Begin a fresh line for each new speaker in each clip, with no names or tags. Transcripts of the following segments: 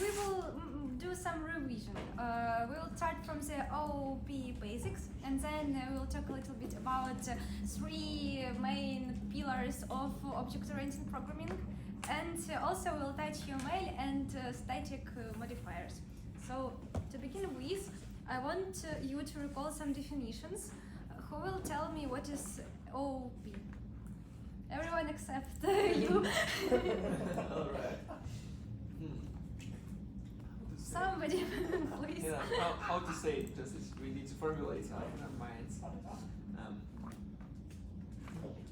we will do some revision. We'll start from the OOP basics, and then we'll talk a little bit about three main pillars of object-oriented programming, and also we'll touch UML and static modifiers. So to begin with, I want you to recall some definitions. Who will tell me what is OOP? Everyone except you.
Alright.
Somebody, please.
Yeah, how to say it? Just we need to formulate it in our minds.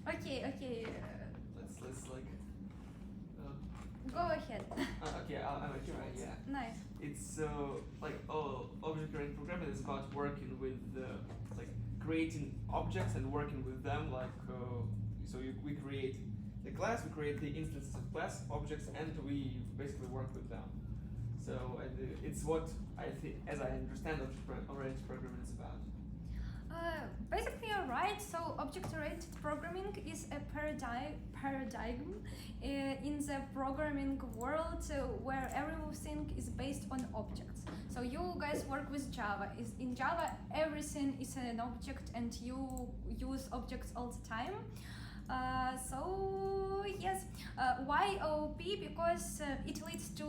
Okay.
Let's like.
Go ahead.
Okay, I'm okay, right? Yeah.
Nice.
It's like object-oriented programming is about working with like creating objects and working with them. Like we create the class, we create the instances of class objects, and we basically work with them. So it's what I think, as I understand, object-oriented programming is about.
Basically, you're right. So object-oriented programming is a paradigm in the programming world where everything is based on objects. So you guys work with Java. In Java, everything is an object, and you use objects all the time. So yes, why OOP? Because it leads to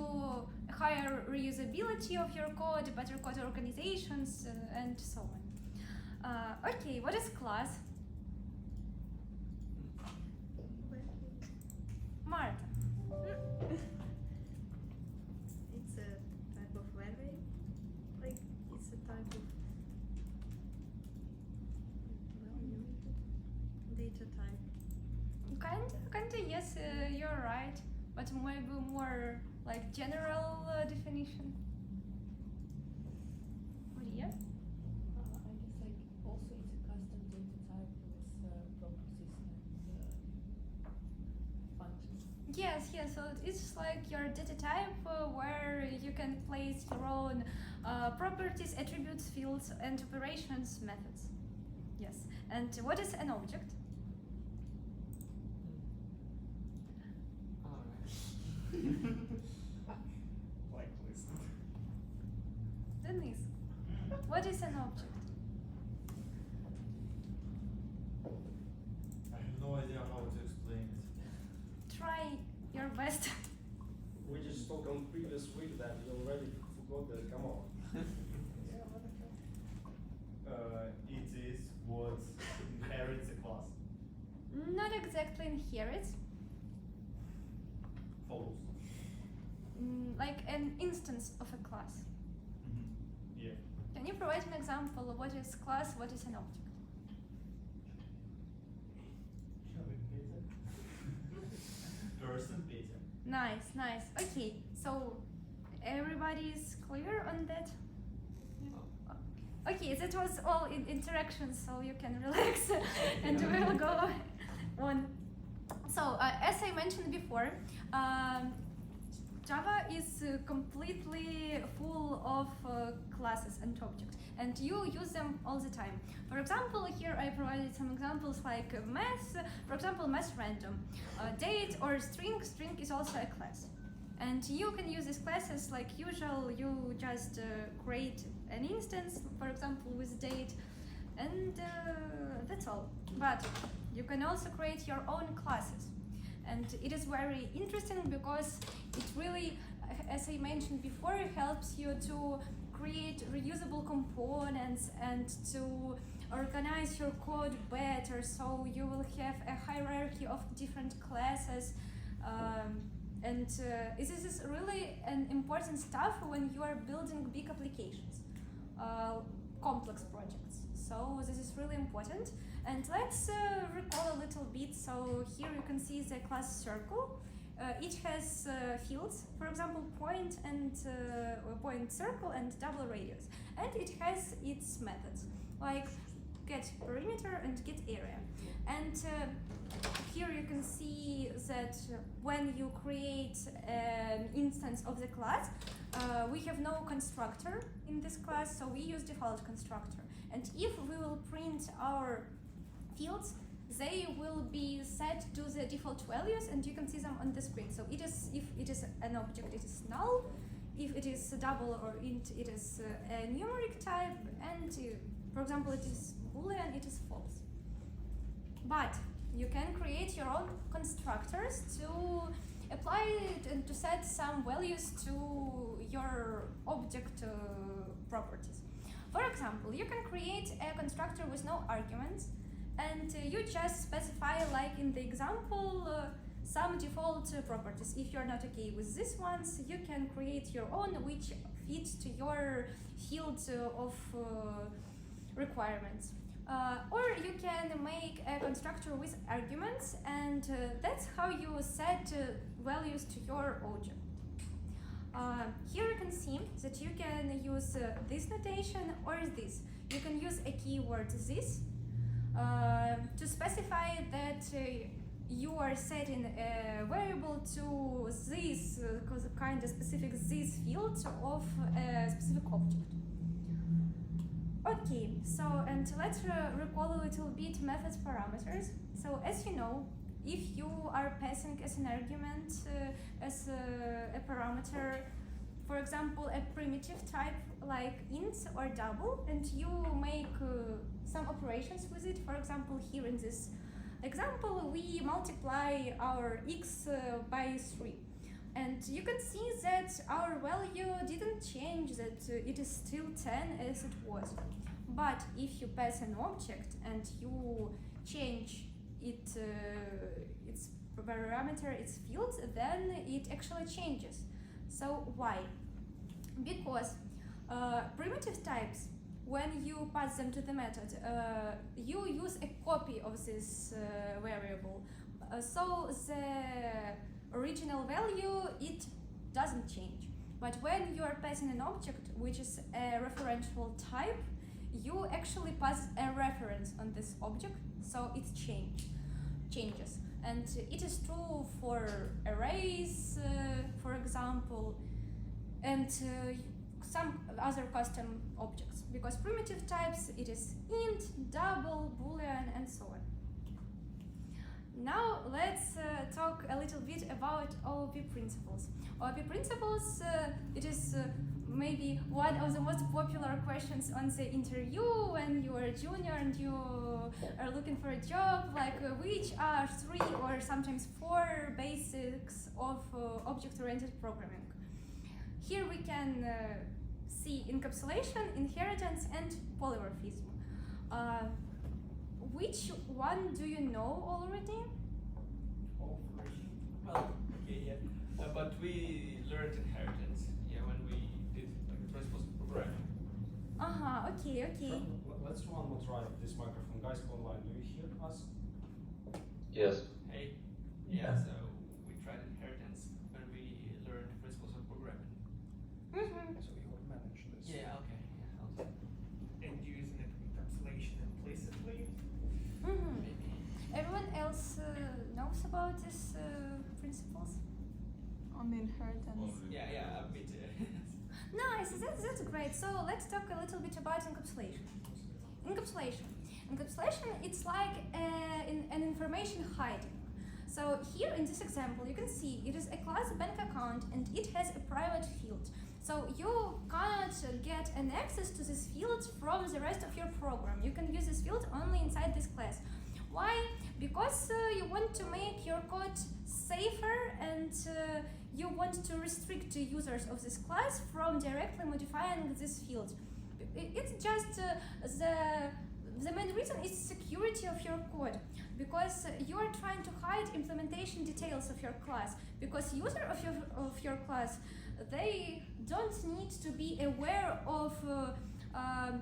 higher reusability of your code, better code organizations, and so on. Okay, what is class? Marta.
It's a type of array, like it's a type of data type.
Kinda, yes, you're right, but maybe more like general definition. Maria?
I guess like also it's a custom data type with properties and functions.
Yes, so it's like your data type where you can place your own properties, attributes, fields, and operations methods. Yes, and what is an object?
Like list.
Denise, what is an object?
I have no idea how to explain it.
Try your best.
We just spoke on previous week that you already forgot that. Come on.
It is what inherits a class.
Not exactly inherits,
Follows.
like an instance of a class.
Yeah.
Can you provide an example of what is class, what is an object?
Person, Peter.
Nice. Okay, so everybody is clear on that? Okay, that was all in interaction, so you can relax and we will go on. So, as I mentioned before, Java is completely full of classes and objects, and you use them all the time. For example, here I provided some examples like math, for example, math random, date or string. String is also a class. And you can use these classes like usual. You just create an instance, for example, with date, and that's all. But you can also create your own classes. And it is very interesting because it really, as I mentioned before, helps you to create reusable components and to organize your code better. So you will have a hierarchy of different classes. And this is really an important stuff when you are building big applications, complex projects. So this is really important. And let's recall a little bit. So here you can see the class circle. It has fields, for example, point and point circle and double radius. And it has its methods, like get perimeter and get area. And here you can see that when you create an instance of the class, we have no constructor in this class, so we use default constructor. And if we will print our fields, they will be set to the default values, and you can see them on the screen. So it is, if it is an object, it is null. If it is a double or int, it is a numeric type, and for example, it is boolean, it is false. But you can create your own constructors to apply it and to set some values to your object properties. For example, you can create a constructor with no arguments, and you just specify, like in the example, some default properties. If you're not okay with these ones, you can create your own which fits to your field of requirements. Or you can make a constructor with arguments, and that's how you set values to your object. Here you can see that you can use this notation or this. You can use a keyword this to specify that you are setting a variable to this kind of specific this field of a specific object. Okay, so and let's recall a little bit methods parameters. So as you know, if you are passing as an argument as a parameter, for example, a primitive type like int or double, and you make some operations with it. For example, here in this example, we multiply our x by 3. And you can see that our value didn't change, that it is still 10 as it was. But if you pass an object and you change its parameter, its field, then it actually changes. So why? Because primitive types, when you pass them to the method, you use a copy of this variable. So the original value, it doesn't change. But when you are passing an object which is a referential type, you actually pass a reference on this object, so it changes. And it is true for arrays, for example, and some other custom objects. Because primitive types, it is int, double, boolean, and so on. Now let's talk a little bit about OOP principles. OOP principles, it is maybe one of the most popular questions on the interview when you are a junior and you are looking for a job, like which are 3 or sometimes 4 basics of object-oriented programming. Here we can see encapsulation, inheritance, and polymorphism. Which one do you know already?
All 3.
Well, okay, yeah. But we learned inheritance, when we did like the principles of programming.
Okay.
Let's do one more try of this microphone. Guys online, do you hear us?
Yes.
Hey, yeah, so we tried inheritance when we learned principles of programming.
So you will manage this.
Yeah, okay. Yeah, I'll do.
And using the encapsulation implicitly.
Maybe.
Everyone else knows about these principles?
On the inheritance.
Yeah, a bit.
Nice, that's great. So let's talk a little bit about encapsulation. Encapsulation, it's like an information hiding. So here in this example, you can see it is a class bank account and it has a private field. So you cannot get an access to this field from the rest of your program. You can use this field only inside this class. Why? Because you want to make your code safer, and you want to restrict the users of this class from directly modifying this field. It's just the main reason is security of your code, because you are trying to hide implementation details of your class, because user of your class, they don't need to be aware of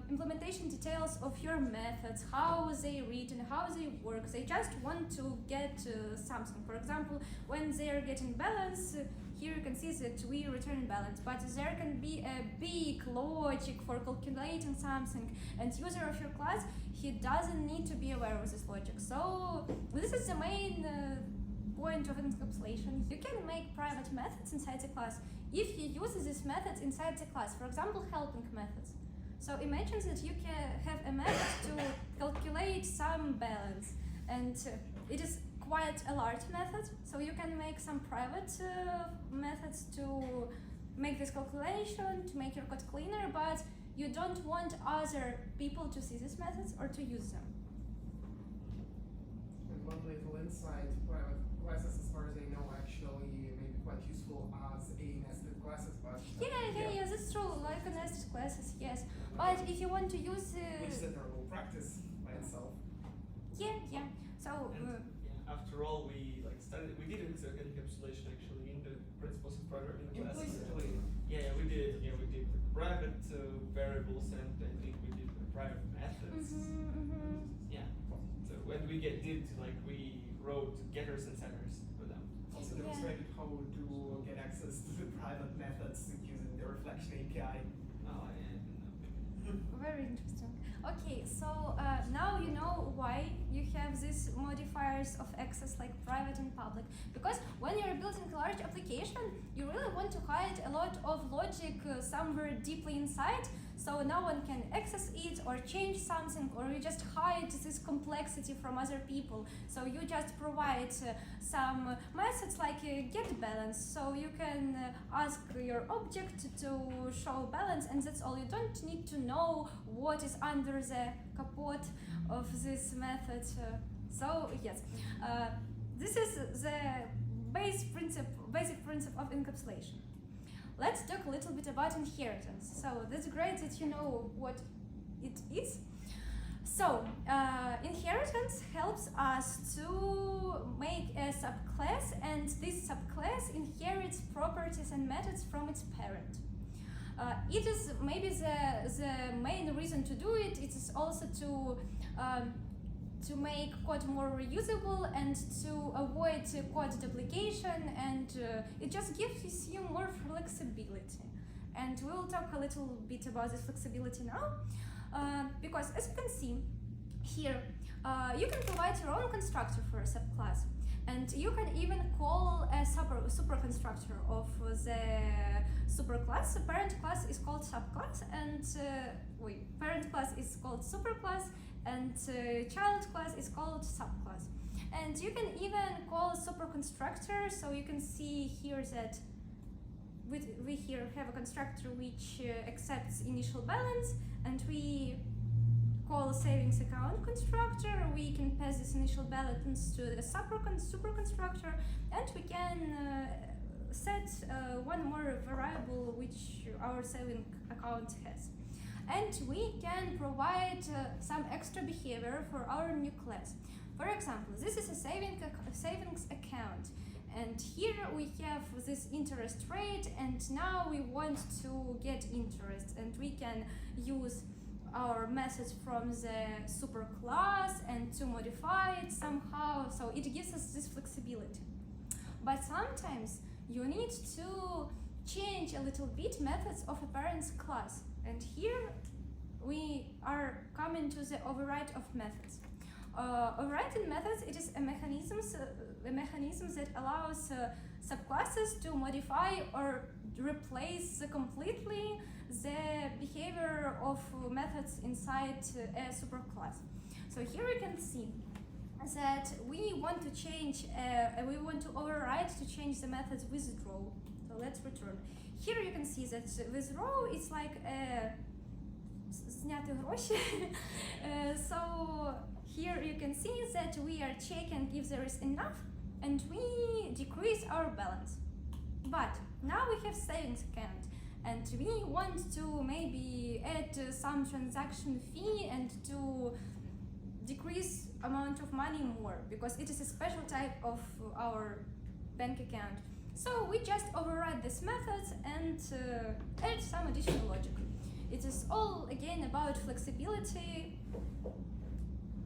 implementation details of your methods, how they read and how they work. They just want to get something. For example, when they are getting balance, here you can see that we return balance, but there can be a big logic for calculating something, and user of your class, he doesn't need to be aware of this logic. So this is the main point of encapsulation. You can make private methods inside the class if you use these methods inside the class. For example, helping methods. So imagine that you can have a method to calculate some balance, and it is quite a large method, so you can make some private methods to make this calculation, to make your code cleaner, but you don't want other people to see these methods or to use them.
And one little insight, private classes, as far as I know, actually may be quite useful as a nested classes, but
Yeah, that's true, like a nested classes, yes. But if you want to use
which is a terrible practice by itself.
yeah. So
And after all, we did encapsulation actually in the principles of programming classes.
Implicitly.
We did private variables, and I think we did the private methods. Yeah. So when we did we wrote getters and setters for them.
Also demonstrated how to get access to the private methods using the reflection API.
Oh, I didn't know.
very interesting. Okay, so now you know why you have these modifiers of access like private and public. Because when you're building a large application, you really want to hide a lot of logic somewhere deeply inside, so no one can access it or change something, or you just hide this complexity from other people. So you just provide some methods like get balance, so you can ask your object to show balance, and that's all. You don't need to know what is under the capot of this method. So yes, this is the basic principle of encapsulation. Let's talk a little bit about inheritance. So that's great that you know what it is. So inheritance helps us to make a subclass, and this subclass inherits properties and methods from its parent. It is maybe the main reason to do it. It is also to make code more reusable and to avoid code duplication, and it just gives you more flexibility. And we'll talk a little bit about this flexibility now, because as you can see here, you can provide your own constructor for a subclass, and you can even call a super constructor of the superclass. So parent class is called subclass, and parent class is called superclass, and child class is called subclass. And you can even call super constructor. So you can see here that we here have a constructor which accepts initial balance, and we call savings account constructor. We can pass this initial balance to the super constructor, and we can set one more variable which our saving account has. And we can provide some extra behavior for our new class. For example, this is a savings account, and here we have this interest rate, and now we want to get interest, and we can use our methods from the superclass and to modify it somehow, so it gives us this flexibility. But sometimes you need to change a little bit methods of a parent's class, and here we are coming to the override of methods. Overriding methods, it is a mechanism that allows subclasses to modify or replace completely the behavior of methods inside a superclass. So here you can see that we want to change, we want to override to change the methods withdraw. So let's return. Here you can see that withdraw is like a зняти гроші. So here you can see that we are checking if there is enough, and we decrease our balance. But now we have savings account, and we want to maybe add some transaction fee and to decrease amount of money more, because it is a special type of our bank account. So we just override this method and add some additional logic. It is all again about flexibility,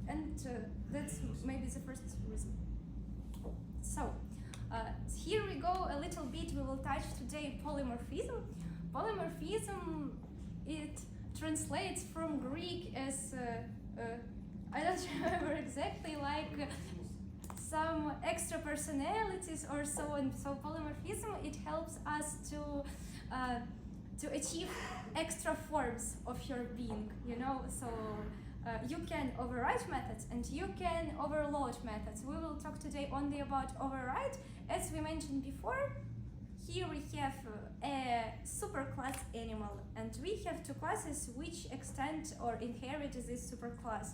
and that's maybe the first reason. So here we go a little bit. We will touch today polymorphism. Polymorphism, it translates from Greek as I don't remember exactly, like some extra personalities or so on. So polymorphism, it helps us to achieve extra forms of your being, you know. So you can override methods and you can overload methods. We will talk today only about override. As we mentioned before, here we have a superclass animal, and we have two classes which extend or inherit this superclass.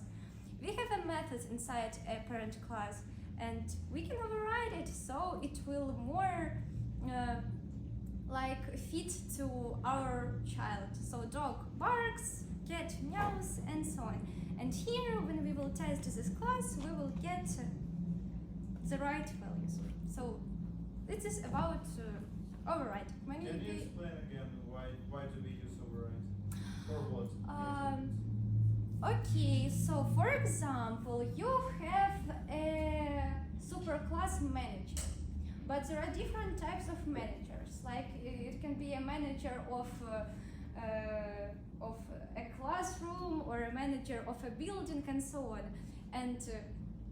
We have a method inside a parent class, and we can override it so it will more like fit to our child. So dog barks, cat meows, and so on. And here, when we will test this class, we will get the right values. So this is about override.
Can you explain again why do we use override? For what?
Okay, so for example, you have a superclass manager, but there are different types of managers. Like it can be a manager of a classroom or a manager of a building and so on. And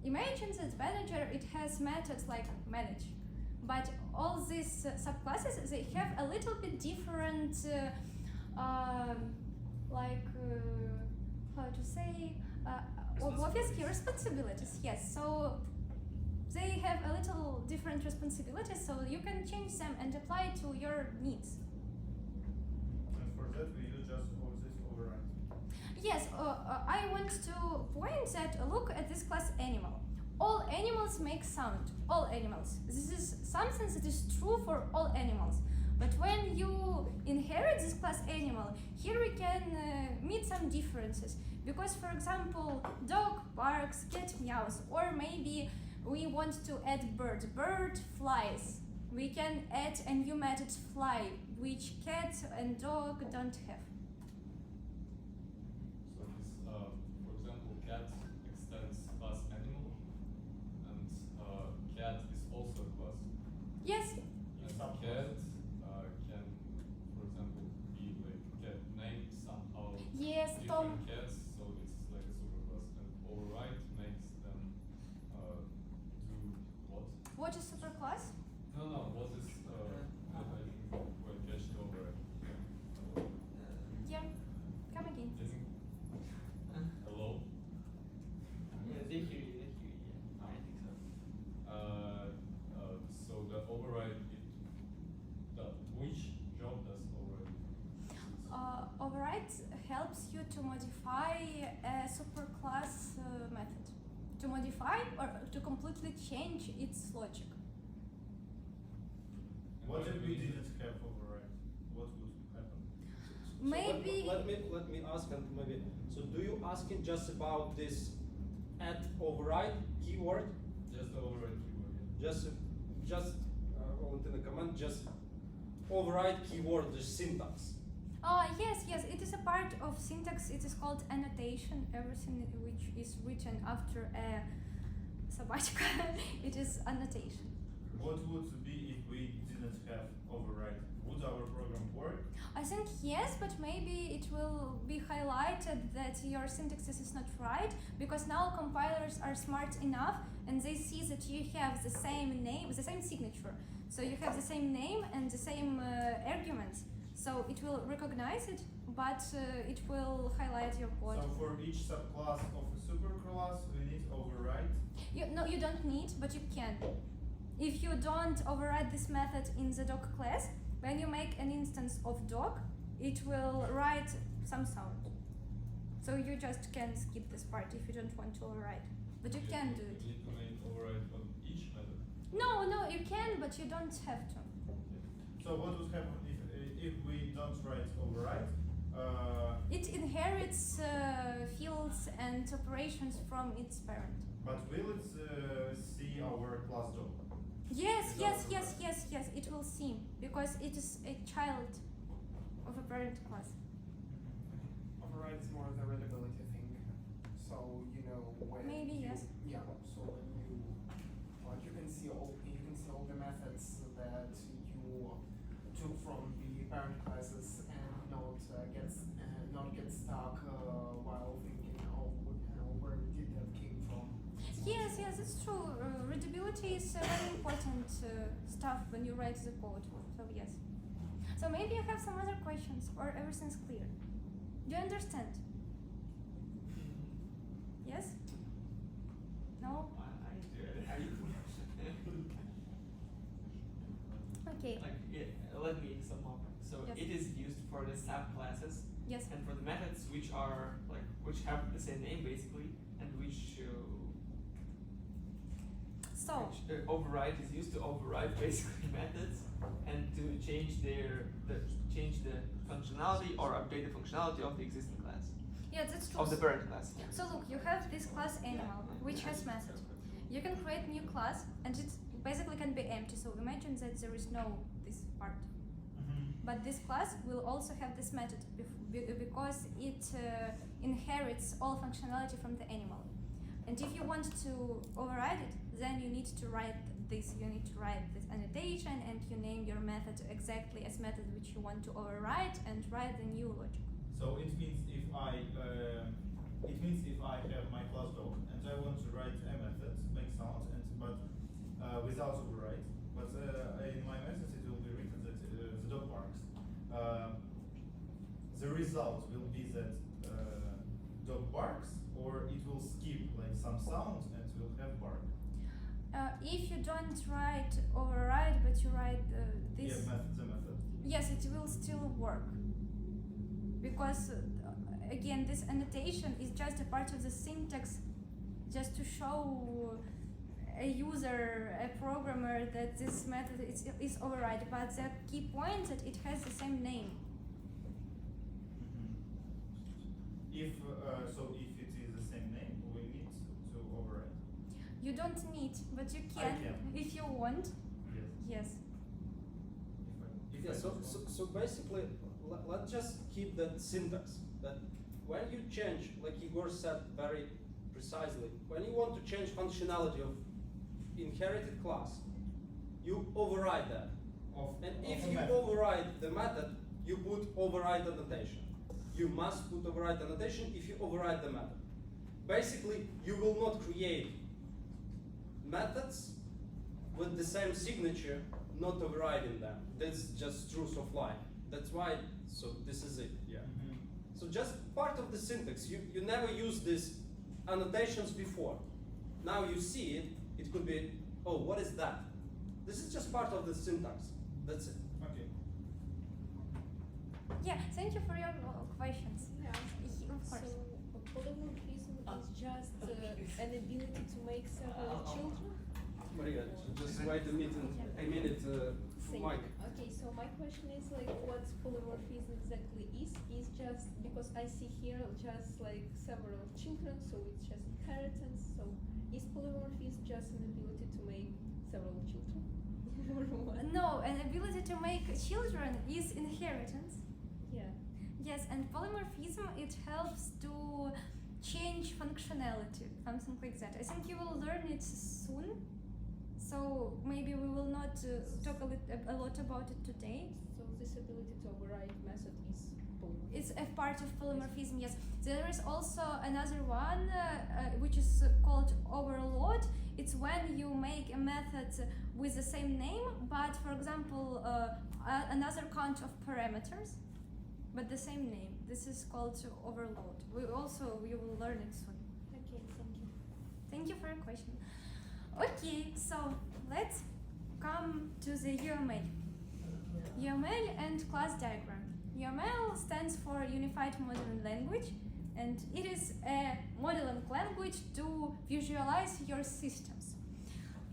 imagine that manager, it has methods like manage, but all these subclasses, they have a little bit different how to say, obviously responsibilities, yes. So they have a little different responsibilities, so you can change them and apply to your needs.
And for that we use just all this override.
Yes, I want to point that look at this class animal. All animals make sound, all animals. This is something that is true for all animals. But when you inherit this class animal, here we can meet some differences. Because, for example, dog barks, cat meows, or maybe we want to add bird. Bird flies. We can add a new method fly, which cat and dog don't have.
So this, for example, cat extends class animal, and cat is also a class.
Yes.
And cat can, for example, be like cat named somehow
Yes,
different
Tom.
cats, so it's like a superclass. And override makes them do what?
What is superclass?
No, what is I think when catch the override.
Yeah, come again.
Hello?
Yeah, they hear you, yeah. I think so.
So the override, which job does override?
Override helps you to modify a superclass method. To modify or to completely change its logic.
What if we didn't have override? What would happen?
Maybe.
So let me ask, and maybe, so do you asking just about this add override keyword?
Just the override keyword. Yeah.
Just in the command, just override keyword, the syntax.
Yes, it is a part of syntax. It is called annotation. Everything which is written after a sabbatical, it is annotation.
What would be if we didn't have override? Would our program work?
I think yes, but maybe it will be highlighted that your syntax is not right, because now compilers are smart enough and they see that you have the same name, the same signature. So you have the same name and the same arguments. So it will recognize it, but it will highlight your code.
So for each subclass of a superclass, we need override.
No, you don't need, but you can. If you don't override this method in the dog class, when you make an instance of dog, it will write some sound. So you just can skip this part if you don't want to override. But you can do it.
You need to make override on each method.
No, you can, but you don't have to.
So what would happen if we don't write override?
It inherits fields and operations from its parent.
But will it see our class dog?
Yes, it will see, because it is a child of a parent class.
Override is more of the readability thing. So when
Maybe,
you,
yes.
Yeah. So when you can see all the methods that you took from the parent classes and not get stuck while thinking, where did that came from?
Yes, it's true. Readability is very important stuff when you write the code. So yes. So maybe you have some other questions, or everything's clear. Do you understand? Yes? No?
I do it.
Okay.
Like, let me sum up. So
Yes.
it is used for the subclasses
Yes.
and for the methods which are which have the same name basically, and which
So,
override is used to override basically methods and to change change the functionality or update the functionality of the existing class
yeah, that's true.
of the parent class.
So look, you have this class animal, which has method. You can create new class, and it basically can be empty. So imagine that there is no this part. But this class will also have this method because it inherits all functionality from the animal. And if you want to override it, then you need to write this. You need to write this annotation, and you name your method exactly as method which you want to override, and write the new logic.
So it means if I have my class dog and I want to write a method, make sounds, but without override, but in my method it will be written that the dog barks. The result will be that dog barks, or it will skip like some sound and will have bark.
If you don't write override, but you write this,
Yeah, the method.
yes, it will still work. Because again, this annotation is just a part of the syntax, just to show a user, a programmer, that this method is override. But the key point that it has the same name.
If if it is the same name, we need to override.
You don't need, but you
I
can
can.
if you want.
Yes.
Yes.
If
Yeah,
I
so,
just
so,
want-
so basically, let's just keep that syntax, that when you change, like Igor said very precisely, when you want to change functionality of inherited class, you override that. And if
a
you
method.
override the method, you put override annotation. You must put override annotation if you override the method. Basically, you will not create methods with the same signature, not overriding them. That's just truth of life. That's why, so this is it, yeah. So just part of the syntax, you never used these annotations before. Now you see it, it could be, oh, what is that? This is just part of the syntax, that's it.
Okay.
Yeah. Thank you for your questions.
Yeah.
Of course.
So polymorphism is just an ability to make several children.
Maria, just wait a minute,
Thank
Mike.
you. Okay, so my question is like what polymorphism exactly is just because I see here just like several children, so it's just inheritance. So is polymorphism just an ability to make several children? Or what?
No, an ability to make children is inheritance.
Yeah.
Yes, and polymorphism, it helps to change functionality, something like that. I think you will learn it soon, so maybe we will not talk a lot about it today.
So this ability to override method is polymorphism.
It's a part of polymorphism, yes. There is also another one which is called overload. It's when you make a method with the same name, but for example, another count of parameters, but the same name. This is called overload. You will learn it soon.
Okay, thank you.
Thank you for your question. Okay, so let's come to the UML. UML and class diagram. UML stands for Unified Modeling Language, and it is a modeling language to visualize your systems.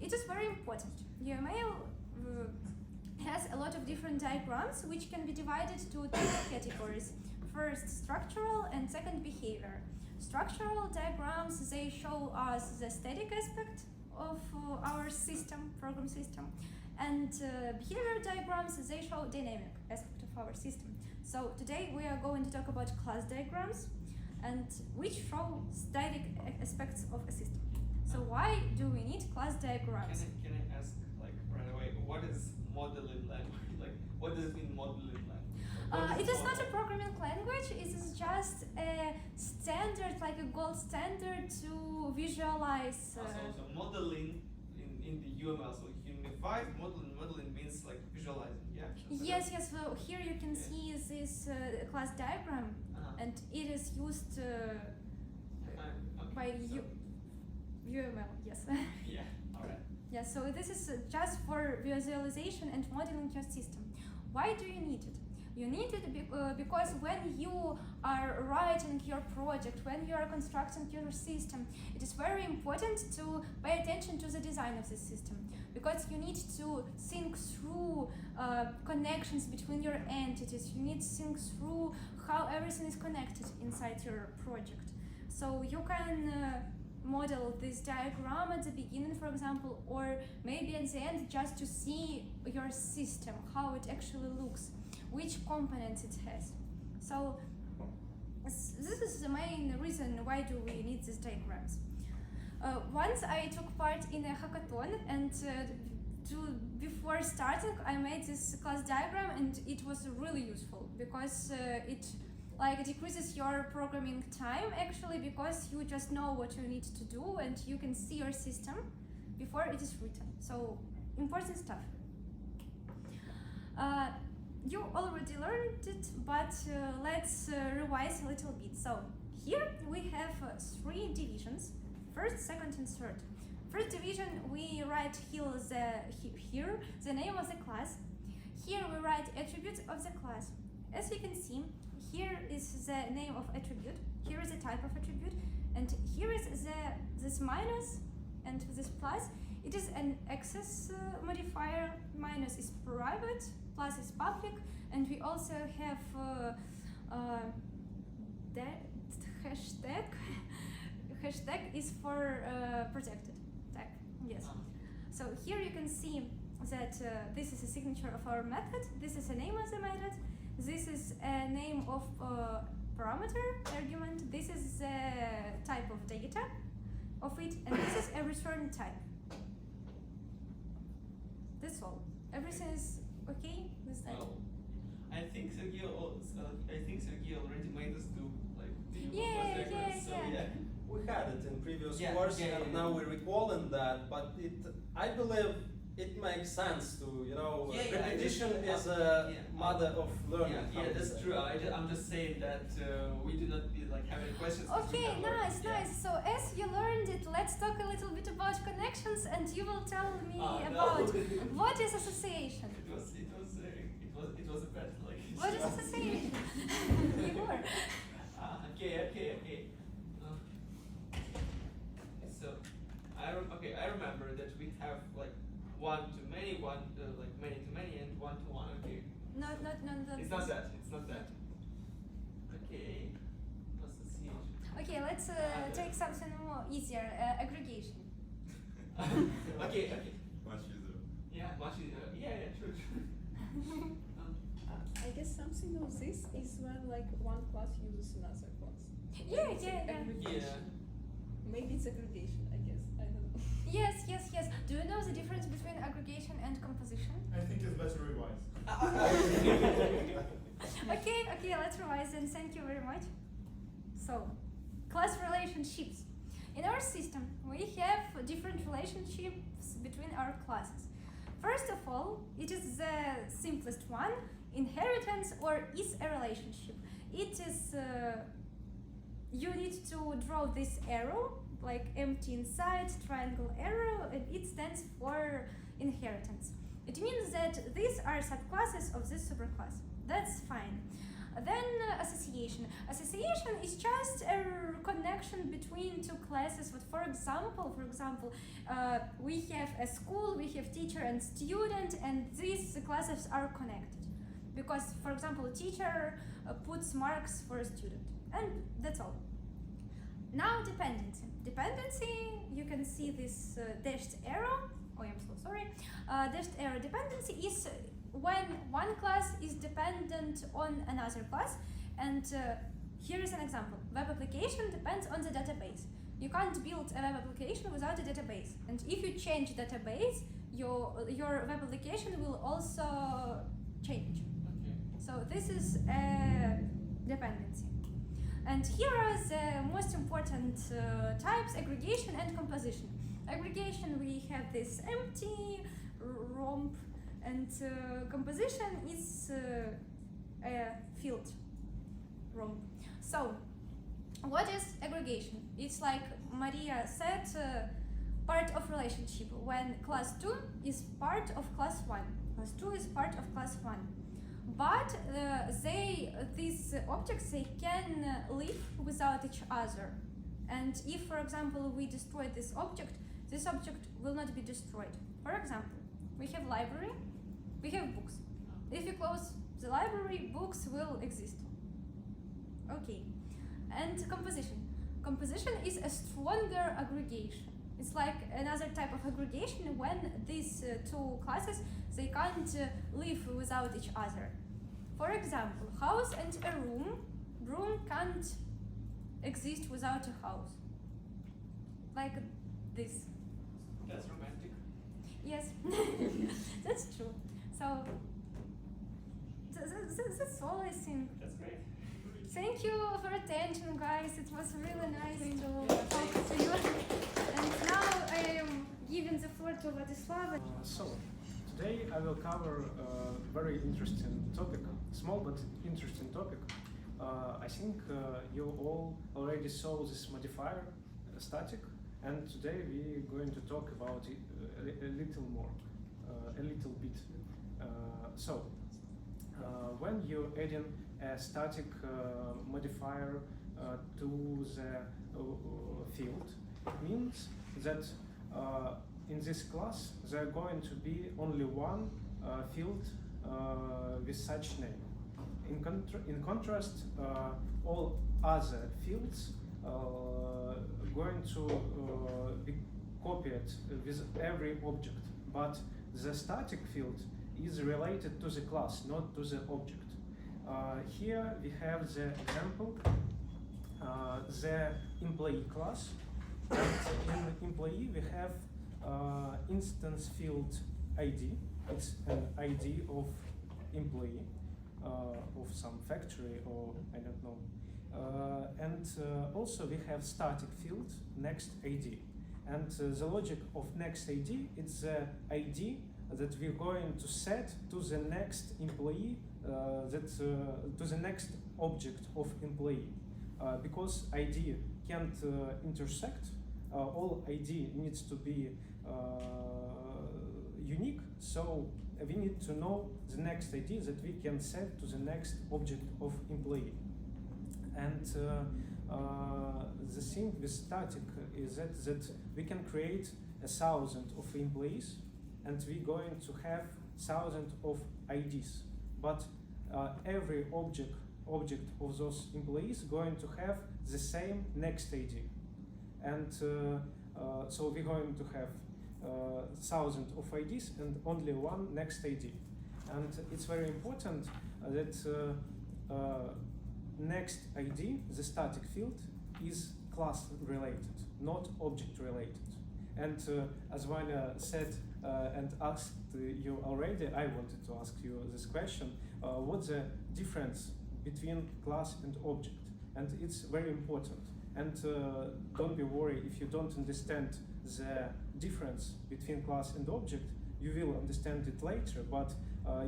It is very important. UML has a lot of different diagrams which can be divided to two categories. First, structural, and second, behavior. Structural diagrams, they show us the static aspect of our system, program system, and behavior diagrams, they show dynamic aspect of our system. So today we are going to talk about class diagrams, and which show static aspects of a system. So why do we need class diagrams?
Can I ask, like, right away, what is modeling language? Like, what does it mean, modeling language? Like,
It is not a programming language. It is just a standard, like a gold standard to visualize.
So modeling in the UML, so unified modeling means like visualizing, yeah?
Yes, yes. So here you can see this class diagram, and it is used.
Okay.
by UML, yes.
Yeah. All right.
Yeah, so this is just for visualization and modeling your system. Why do you need it? You need it because when you are writing your project, when you are constructing your system, it is very important to pay attention to the design of the system, because you need to think through connections between your entities. You need to think through how everything is connected inside your project. So you can model this diagram at the beginning, for example, or maybe at the end, just to see your system, how it actually looks, which components it has. So this is the main reason why do we need these diagrams. Once I took part in a hackathon, and before starting I made this class diagram, and it was really useful because it decreases your programming time, actually, because you just know what you need to do and you can see your system before it is written. So important stuff. You already learned it, but let's revise a little bit. So here we have 3 divisions: first, second, and third. First division, we write here the name of the class. Here we write attributes of the class. As you can see, here is the name of attribute, here is the type of attribute, and here is this minus and this plus. It is an access modifier. Minus is private, plus is public, and we also have that hashtag. Hashtag is for protected tag. Yes. So here you can see that this is a signature of our method. This is a name of the method. This is a name of parameter argument. This is the type of data of it, and this is a return type. That's all. Everything is okay with that.
Well, I think Sergey already made us do
Yeah.
We had it in previous
Yeah,
course,
yeah,
and
yeah.
now we're recalling that, but I believe it makes sense to, repetition is a mother of learning.
Yeah, that's true. I'm just saying that we do not have any questions.
Okay, nice. So as you learned it, let's talk a little bit about connections, and you will tell me about what is association.
It was a bad
What is association? Igor.
Okay. So I remember that we have one to many, many to many, and one to one. Okay.
No.
It's not that. Okay. Association.
Okay, let's take something more easier. Aggregation.
Okay.
Much easier.
Yeah, much easier. Yeah, true.
I guess something of this is when one class uses another class.
Yeah.
Aggregation. Maybe it's aggregation, I guess. I don't know.
Yes. Do you know the difference between aggregation and composition?
I think it's better revise.
Okay, let's revise and thank you very much. So, class relationships. In our system, we have different relationships between our classes. First of all, it is the simplest one. Inheritance or is a relationship. It is, you need to draw this arrow, like empty inside, triangle arrow, and it stands for inheritance. It means that these are subclasses of this superclass. That's fine. Then association. Association is just a connection between two classes. But for example, we have a school, we have teacher and student, and these classes are connected. Because, for example, a teacher puts marks for a student, and that's all. Now dependency. Dependency, you can see this dashed arrow. Oh, I'm so sorry. Dashed arrow dependency is when one class is dependent on another class, and here is an example. Web application depends on the database. You can't build a web application without a database, and if you change database, your web application will also change.
Okay.
So this is a dependency. And here are the most important types: aggregation and composition. Aggregation, we have this empty romp, and composition is a filled romp. So What is aggregation? It's like Maria said, part of relationship when class 2 is part of class 1. Class 2 is part of class 1. But these objects, they can live without each other. And if, for example, we destroy this object will not be destroyed. For example, we have library, we have books. If we close the library, books will exist. Okay. And composition. Composition is a stronger aggregation. It's like another type of aggregation when these two classes, they can't live without each other. For example, house and a room. Room can't exist without a house. Like this.
That's romantic.
Yes, that's true. So, that's all I think.
That's great.
Thank you for attention, guys. It was really nice to talk to you. And now I am giving the floor to Vladislav.
So, today I will cover a very interesting topic, small but interesting topic. I think you all already saw this modifier, static, and today we're going to talk about it a little more, a little bit. When you're adding a static modifier to the field, it means that in this class there are going to be only one field with such name. In contrast, all other fields going to be copied with every object, but the static field is related to the class, not to the object. Here we have the example, the employee class, and in employee we have instance field ID. It's an ID of employee of some factory or I don't know. And also we have static field next ID. And the logic of next ID, it's the ID that we're going to set to the next employee, to the next object of employee. Because ID can't intersect, all ID needs to be unique, so we need to know the next ID that we can set to the next object of employee. And the thing with static is that we can create 1,000 of employees, and we're going to have 1,000 of IDs. But every object of those employees going to have the same next ID. And so we're going to have 1,000 of IDs and only one next ID. And it's very important that next ID, the static field, is class related, not object related. And as Vanya said and asked you already, I wanted to ask you this question, what's the difference between class and object? And it's very important. And don't be worried if you don't understand the difference between class and object, you will understand it later, but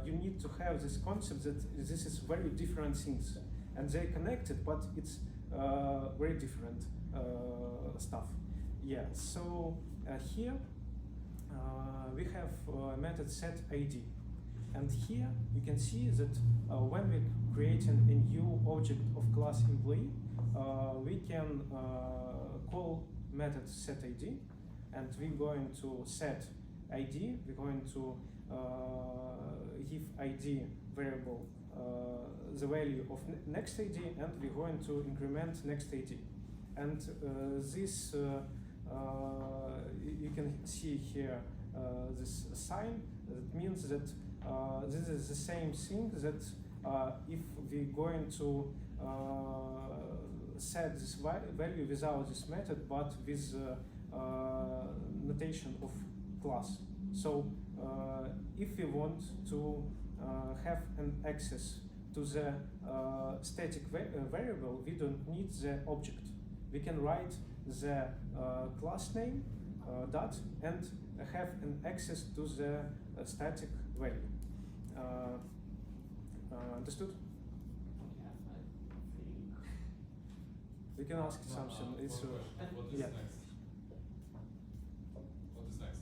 you need to have this concept that this is very different things. And they're connected, but it's very different stuff. Yeah, so here we have a method set ID. And here you can see that when we're creating a new object of class employee, we can call method set ID, and we're going to set ID, we're going to give ID variable the value of next ID, and we're going to increment next ID. And this, you can see here this sign, that means that this is the same thing that if we're going to set this value without this method, but with notation of class. So if we want to have an access to the static variable, we don't need the object. We can write the class name dot and have an access to the static value. Understood? We can ask it something. It's
One question. What is
yeah.
next? What is next?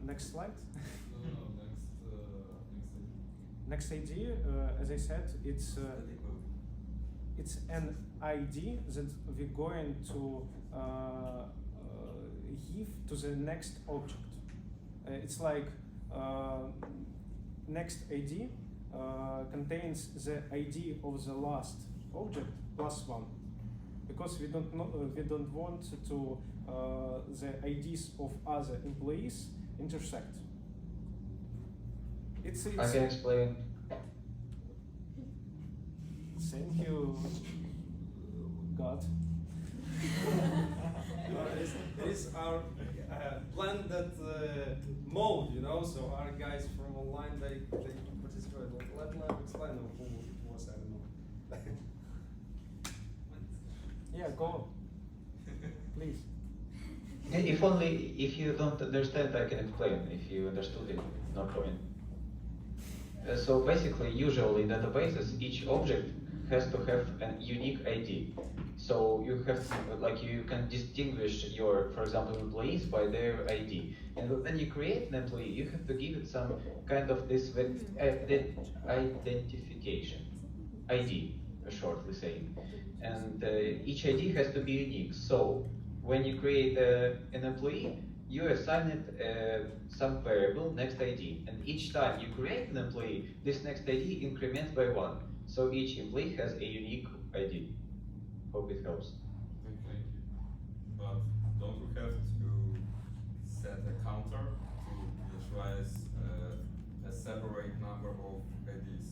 Next slide.
No,
Next idea, as I said, it's an ID that we're going to give to the next object. It's like next ID contains the ID of the last object plus one, because we don't want to the IDs of other employees intersect. It's
I can explain.
Thank you, God.
It is our blended mode, you know. So our guys from online they participate. Let me explain who it was. I don't know.
Yeah, go. Please.
If only if you don't understand, I can explain. If you understood it, no point. So basically, usually in databases, each object has to have a unique ID. So you have to, like, you can distinguish your, for example, employees by their ID. And when you create an employee, you have to give it some kind of this identification, ID, shortly saying. And each ID has to be unique. So when you create an employee, you assign it some variable, next ID. And each time you create an employee, this next ID increments by one. So each employee has a unique ID. Hope it helps.
Thank you. But don't we have to set a counter to initialize a separate number of IDs?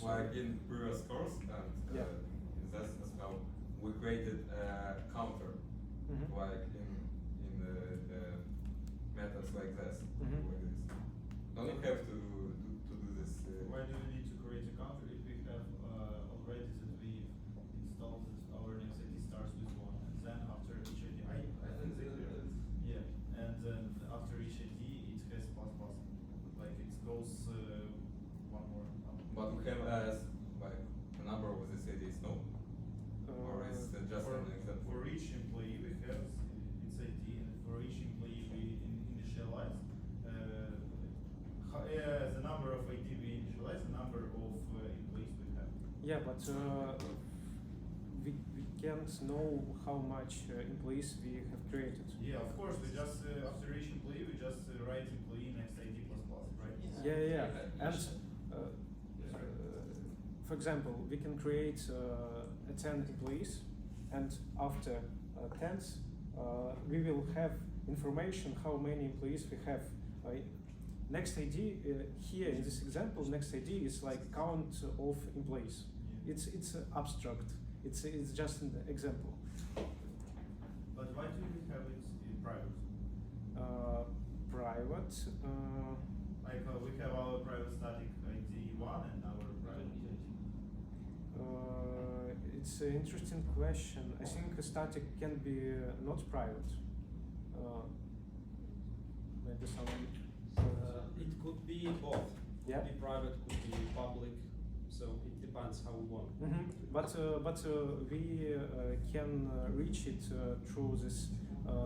Like in previous course and
Yeah.
in this as well, we created a counter, like in the methods like this.
Mhm.
Like this. Don't you have to do this?
Why do we need to create a counter if we have already that we installed this, our next ID starts with 1, and then after each ID, I think they clear. Yeah, and then after each ID it has plus plus, like it goes one more number.
But we have as like a number with this IDs, no? Or is it just
for,
an example?
for each employee we have its ID, and for each employee we initialize the number of ID we initialize, the number of employees we have.
Yeah, but we can't know how much employees we have created.
Yeah, of course, we just, after each employee, we just write employee next ID plus plus, right?
Yeah. And for example, we can create 10 employees, and after 10th, we will have information how many employees we have. Next ID here in this example, next ID is like count of employees.
Yeah.
It's abstract. It's just an example.
But why do we have it in private?
Private.
Like we have our private static ID 1 and our private ID.
It's an interesting question. I think a static can be not private. Maybe some.
It could be both.
Yeah.
Could be private, could be public. So it depends how we want.
But we can reach it through this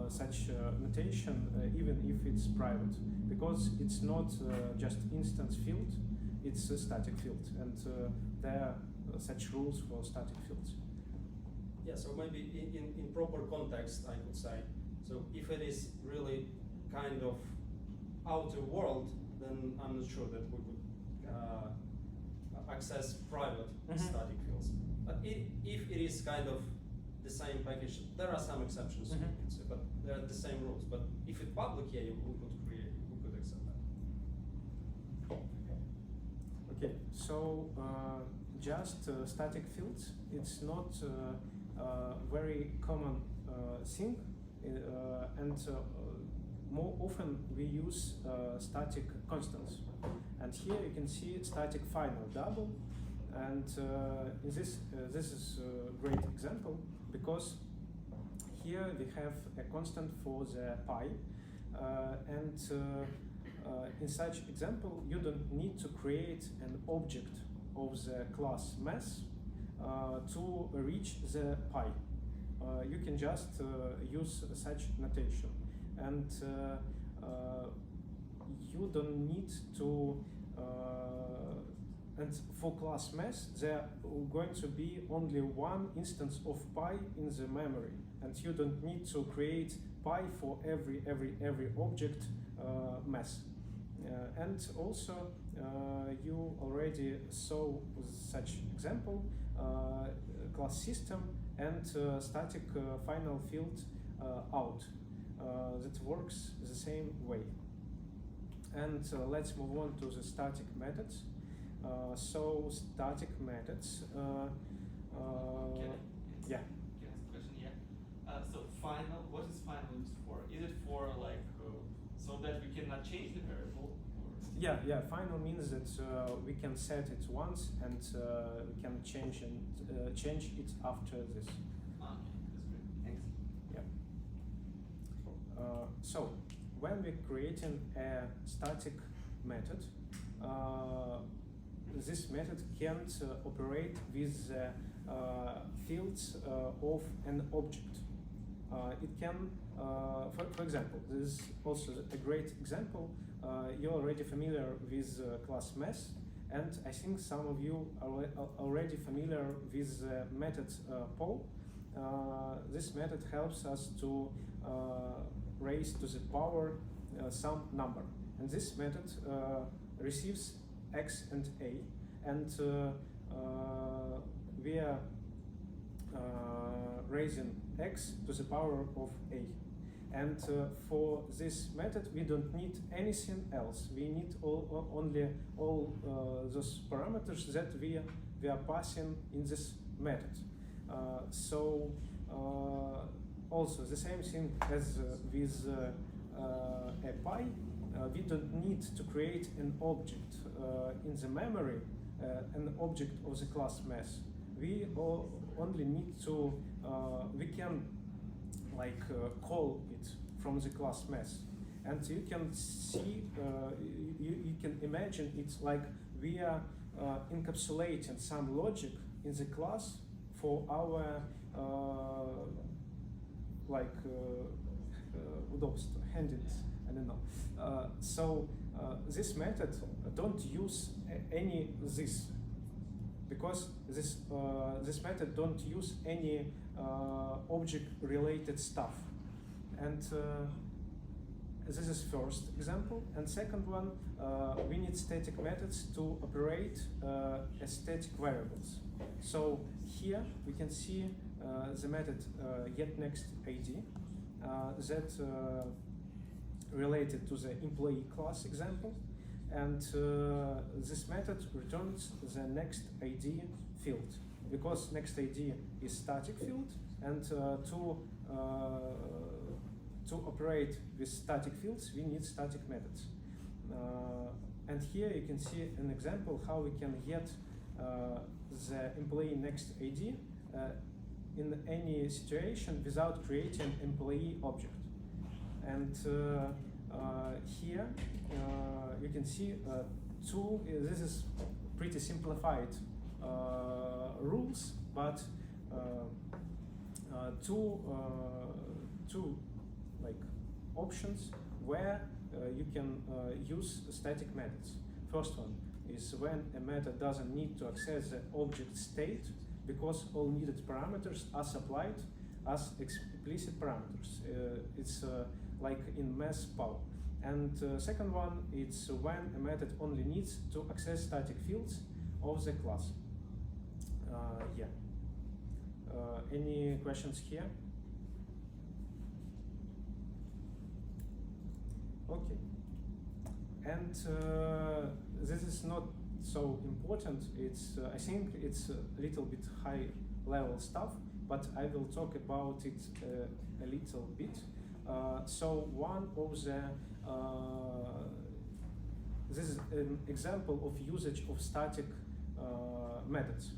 such notation even if it's private, because it's not just instance field, it's a static field, and there are such rules for static fields.
Yeah, so maybe in proper context I could say, so if it is really kind of outer world, then I'm not sure that we could access private static fields. But if it is kind of the same package, there are some exceptions, but they are the same rules. But if it's public, yeah, we could accept that.
Okay, so just static fields, it's not a very common thing, and more often we use static constants. And here you can see static final double, and in this is a great example, because here we have a constant for the pi, and in such example you don't need to create an object of the class mass to reach the pi. You can just use such notation, and you don't need to. And for class mass, there going to be only one instance of pi in the memory, and you don't need to create pi for every object mass. And also, you already saw such example class system and static final field out that works the same way. And let's move on to the static methods. So static methods. Yeah.
Can I ask a question? Yeah. So final, what is final used for? Is it for like so that we cannot change the variable? Or?
Yeah. Final means that we can set it once and we can change it after this.
Okay, that's great. Thanks.
Yeah. So when we're creating a static method, this method can't operate with fields of an object. It can, for example, this is also a great example. You're already familiar with class mass, and I think some of you are already familiar with the method poll. This method helps us to raise to the power some number, and this method receives x and a, and we are raising x to the power of a. And for this method, we don't need anything else. We need only all those parameters that we are passing in this method. So also the same thing as with a pi. We don't need to create an object in the memory, an object of the class mass. We only need to, we can call it from the class mass. And you can see, you can imagine it's like we are encapsulating some logic in the class for our удобство, I don't know. So this method don't use any this, because this method don't use any object-related stuff. And this is first example. And second one, we need static methods to operate static variables. So here we can see the method getNextID that related to the employee class example, and this method returns the next ID field, because next ID is static field, and to operate with static fields we need static methods. And here you can see an example how we can get the employee next ID in any situation without creating employee object. And here you can see this is pretty simplified rules, but two options where you can use static methods. First one is when a method doesn't need to access the object state, because all needed parameters are supplied as explicit parameters. It's like in mass power. And second one, it's when a method only needs to access static fields of the class. Any questions here? Okay. And this is not so important. It's I think it's a little bit high level stuff, but I will talk about it a little bit. So one of the this is an example of usage of static methods.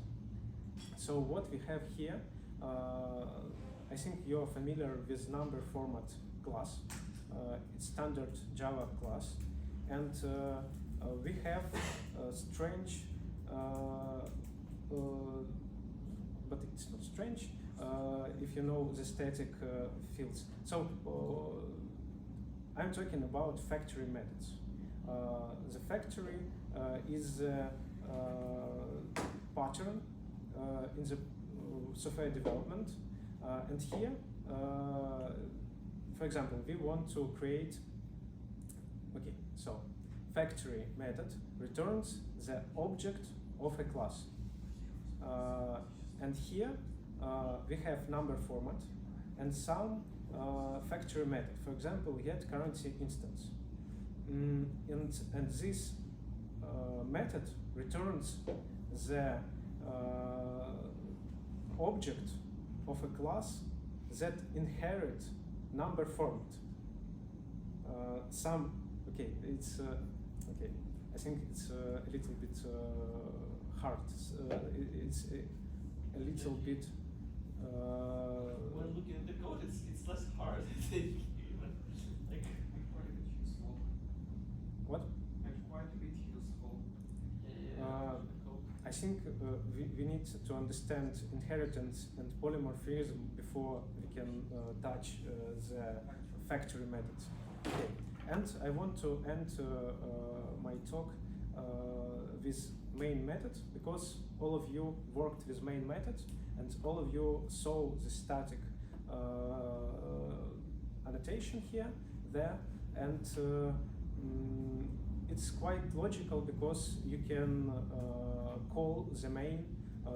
So what we have here, I think you're familiar with number format class. It's standard Java class, and we have strange but it's not strange if you know the static fields. So I'm talking about factory methods. The factory is a pattern in the software development, and here, for example, we want to create. Okay, so factory method returns the object of a class, and here we have number format and some factory method. For example, get currency instance, and this method returns the object of a class that inherit number format. Okay, it's okay. I think it's a little bit hard. It's a little bit.
When looking at the code, it's less hard. I think even like
quite a bit useful.
What?
Quite a bit useful.
I think we need to understand inheritance and polymorphism before we can touch the factory methods. Okay. And I want to end my talk with main method, because all of you worked with main method and all of you saw the static annotation here, there, and it's quite logical because you can call the main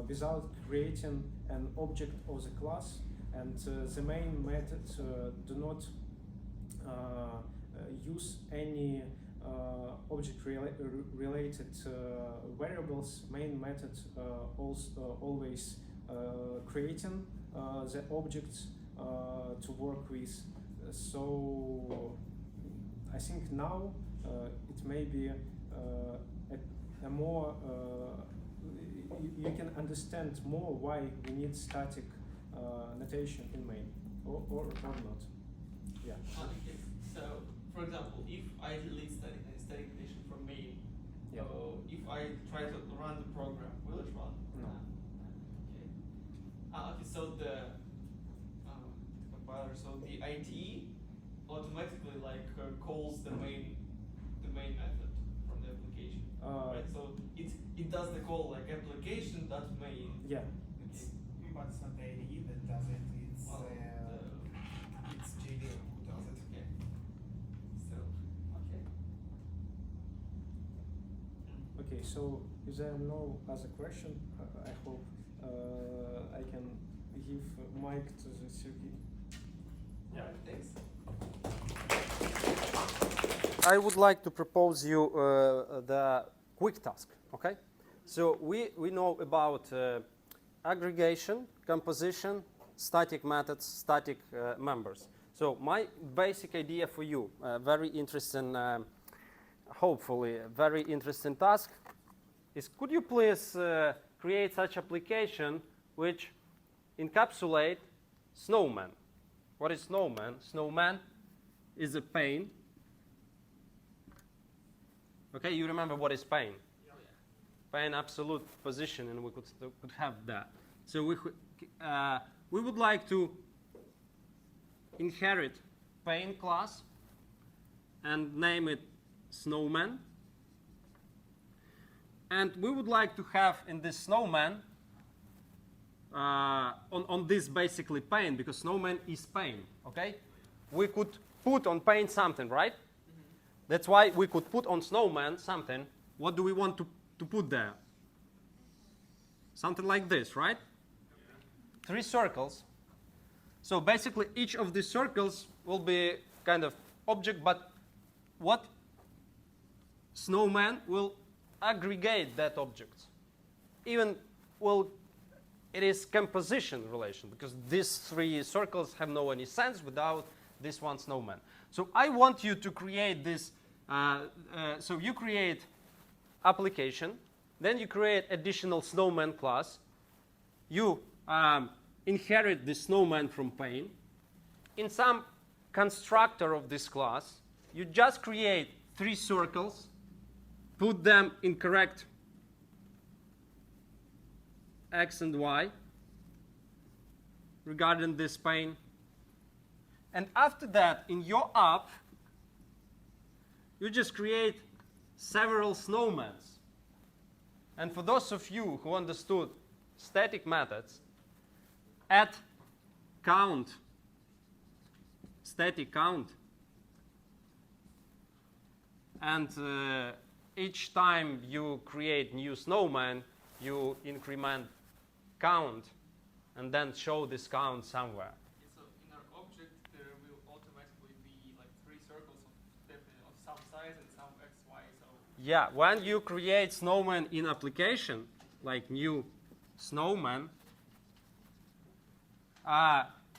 without creating an object of the class, and the main method do not use any object-related variables. Main method always creating the objects to work with. So I think now it may be a more you can understand more why we need static notation in main, or not. Yeah.
Okay. So, for example, if I delete static notation from main,
Yeah.
if I try to run the program, will it run?
No.
Okay. Okay. So the compiler, so the IDE automatically calls the main method from the application, right? So it does the call like application.main.
Yeah.
But it's not the IDE that does it, it's it's JDA who does it.
Okay. So, okay.
Okay, so if there are no other question, I hope I can give mic to the Sergey.
Yeah. Thanks.
I would like to propose you the quick task, okay? So we know about aggregation, composition, static methods, static members. So my basic idea for you, very interesting, hopefully very interesting task, is could you please create such application which encapsulate snowman. What is snowman? Snowman is a pane. Okay, you remember what is pane? Pane absolute position, and we could have that. So we would like to inherit pane class and name it snowman. And we would like to have in this snowman on this basically pane, because snowman is pane. Okay, we could put on pane something, right? That's why we could put on snowman something. What do we want to put there? Something like this, right? 3 circles. So basically each of these circles will be kind of object, but what snowman will aggregate that object. Even, well, it is composition relation, because these 3 circles have no any sense without this one snowman. So I want you to create this, so you create application, then you create additional snowman class, you inherit the snowman from pane. In some constructor of this class, you just create 3 circles, put them in correct x and y regarding this pane. And after that, in your app, you just create several snowmans. And for those of you who understood static methods, at count, static count, and each time you create new snowman, you increment count and then show this count somewhere.
So in our object, there will automatically be like 3 circles of some size and some x, y. So
Yeah, when you create snowman in application, like new snowman,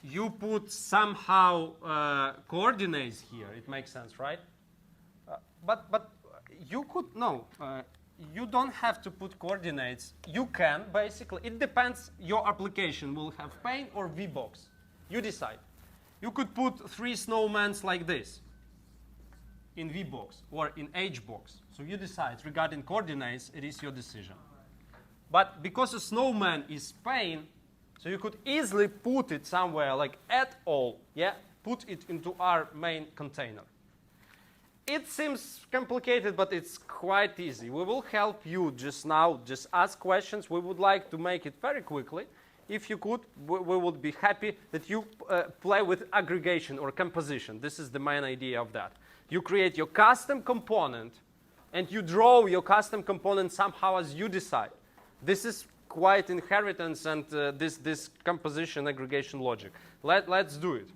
you put somehow coordinates here. It makes sense, right? But you could, no, you don't have to put coordinates. You can, basically. It depends. Your application will have pane or VBox. You decide. You could put 3 snowmans like this in VBox or in HBox. So you decide. Regarding coordinates, it is your decision. But because a snowman is pane, so you could easily put it somewhere like at all, yeah? Put it into our main container. It seems complicated, but it's quite easy. We will help you just now. Just ask questions. We would like to make it very quickly. If you could, we would be happy that you play with aggregation or composition. This is the main idea of that. You create your custom component, and you draw your custom component somehow as you decide. This is quite inheritance and this composition aggregation logic. Let's do it.